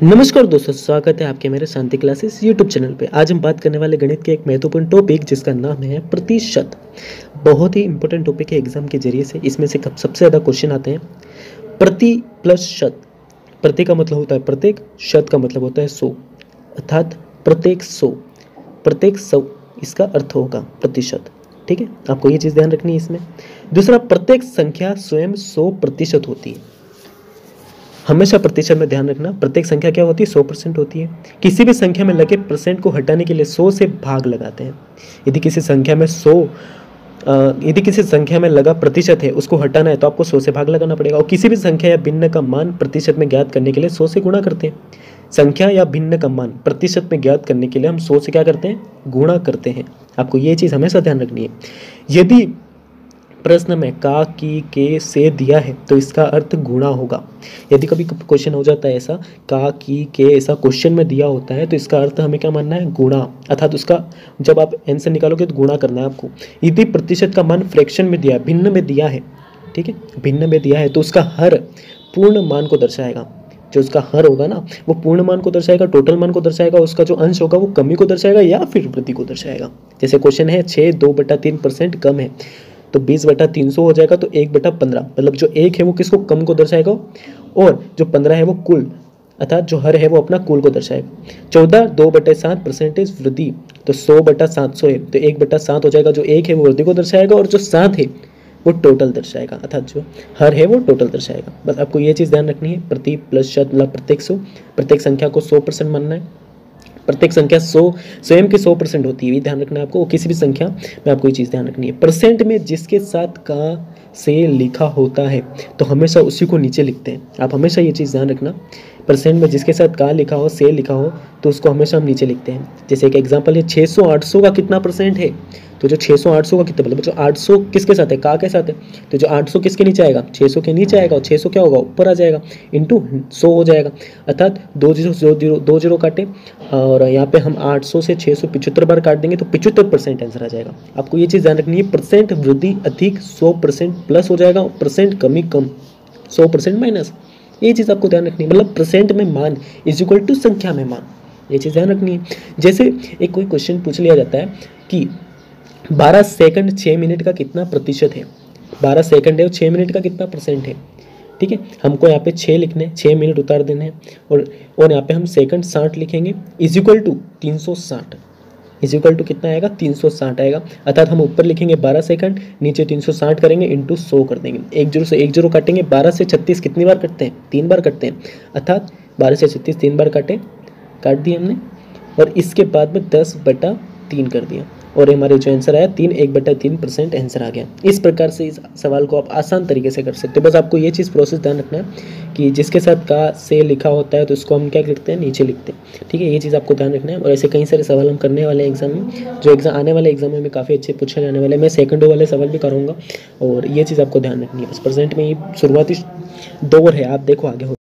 नमस्कार दोस्तों, स्वागत है आपके मेरे शांति क्लासेस यूट्यूब चैनल पे। आज हम बात करने वाले गणित के एक महत्वपूर्ण टॉपिक जिसका नाम है प्रतिशत। बहुत ही इंपॉर्टेंट टॉपिक है एग्जाम के जरिए से। इसमें से सबसे ज़्यादा क्वेश्चन आते हैं प्रति प्लस शत। प्रति का मतलब होता है प्रत्येक, शत का मतलब होता है 100, अर्थात प्रत्येक 100 इसका अर्थ होगा प्रतिशत। ठीक है, आपको ये चीज़ ध्यान रखनी है इसमें। दूसरा, प्रत्येक संख्या स्वयं 100% होती है। हमेशा प्रतिशत में ध्यान रखना, प्रत्येक संख्या क्या होती है? 100% होती है। किसी भी संख्या में लगे परसेंट को हटाने के लिए 100 से भाग लगाते हैं। यदि किसी संख्या में लगा प्रतिशत है, उसको हटाना है तो आपको 100 से भाग लगाना पड़ेगा। और किसी भी संख्या या भिन्न का मान प्रतिशत में ज्ञात करने के लिए 100 से गुणा करते हैं। संख्या या भिन्न का मान प्रतिशत में ज्ञात करने के लिए हम 100 से क्या करते हैं? गुणा करते हैं। आपको ये चीज़ हमेशा ध्यान रखनी है। यदि प्रश्न में का, की, के, से दिया है तो इसका अर्थ गुणा होगा। यदि कभी क्वेश्चन हो जाता है ऐसा, का, की, के ऐसा क्वेश्चन में दिया होता है तो इसका अर्थ हमें क्या मानना है? गुणा। अर्थात उसका जब आप आंसर निकालोगे तो गुणा करना है आपको। यदि प्रतिशत का मान फ्रैक्शन में दिया है, भिन्न में दिया है, ठीक है, भिन्न में दिया है तो उसका हर पूर्ण मान को दर्शाएगा। जो उसका हर होगा ना, वो पूर्ण मान को दर्शाएगा, टोटल मान को दर्शाएगा। उसका जो अंश होगा वो कमी को दर्शाएगा या फिर वृद्धि को दर्शाएगा। जैसे क्वेश्चन है 6 2/3% कम है तो 20/300 हो जाएगा, तो 1/15, मतलब जो 1 है वो किसको? कम को दर्शाएगा, और जो 15 है वो कुल, अर्थात जो हर है वो अपना कुल को दर्शाएगा। 14 2/7% वृद्धि, तो 100/700 है तो 1/7 हो जाएगा। जो 1 है वो वृद्धि को दर्शाएगा और जो 7 है वो टोटल दर्शाएगा, अर्थात जो हर है वो टोटल दर्शाएगा। बस आपको ये चीज़ ध्यान रखनी है। प्रति प्लस शत मतलब प्रत्येक 100, प्रत्येक संख्या को 100% मानना है। प्रत्येक संख्या 100 स्वयं की 100% होती है, ये ध्यान रखना है आपको। किसी भी संख्या में आपको ये चीज़ ध्यान रखनी है। परसेंट में जिसके साथ का से लिखा होता है तो हमेशा उसी को नीचे लिखते हैं। आप हमेशा ये चीज़ ध्यान रखना, परसेंट में जिसके साथ का लिखा हो, से लिखा हो तो उसको हमेशा हम नीचे लिखते हैं। जैसे एक एग्जांपल है 600 800 का कितना परसेंट है, तो जो 600 800 का कितना, मतलब जो 800 किसके साथ है? का के साथ है, तो जो 800 किसके नीचे आएगा? 600 के नीचे आएगा, और 600 क्या होगा? ऊपर आ जाएगा, इंटू 100 हो जाएगा। अर्थात 2 जीरो काटे और यहाँ पे हम 800 से 675 बार काट देंगे तो 75% आंसर आ जाएगा। आपको ये चीज़ ध्यान रखनी है। परसेंट वृद्धि अधिक 100% प्लस हो जाएगा, और परसेंट कमी कम 100% माइनस। ये चीज़ आपको ध्यान रखनी है। मतलब परसेंट में मान इज इक्वल टू संख्या में मान, ये चीज़ ध्यान रखनी है। जैसे एक कोई क्वेश्चन पूछ लिया जाता है कि 12 सेकंड 6 मिनट का कितना प्रतिशत है। 12 सेकंड है और 6 मिनट का कितना परसेंट है। ठीक है, हमको यहाँ पे 6 लिखने हैं, 6 मिनट उतार देने हैं, और यहाँ पे हम सेकंड 60 लिखेंगे, is equal to 360। Is equal to कितना आएगा? 360 आएगा। अर्थात हम ऊपर लिखेंगे 12 सेकंड, नीचे 360 करेंगे, इंटू 100 कर देंगे। 1 जीरो से 1 जीरो काटेंगे। 12 से 36 कितनी बार कटते हैं? 3 बार कटते हैं। अर्थात 12 से 36 3 बार काट दिए हमने, और इसके बाद में 10/3 कर दिया, और हमारे जो आंसर आया 1/3% आंसर आ गया। इस प्रकार से इस सवाल को आप आसान तरीके से कर सकते हो। बस आपको ये चीज़ प्रोसेस ध्यान रखना है कि जिसके साथ का से लिखा होता है तो उसको हम क्या लिखते हैं? नीचे लिखते हैं। ठीक है, ये चीज़ आपको ध्यान रखना है। और ऐसे कई सारे सवाल हम करने वाले हैं एग्जाम में, जो एग्जाम आने वाले एग्जाम में काफ़ी अच्छे पूछे जाने वाले हैं। मैं सेकंडों वाले सवाल भी करूँगा, और ये चीज़ आपको ध्यान रखनी है। बस परसेंट में ये शुरुआती दौर है, आप देखो आगे हो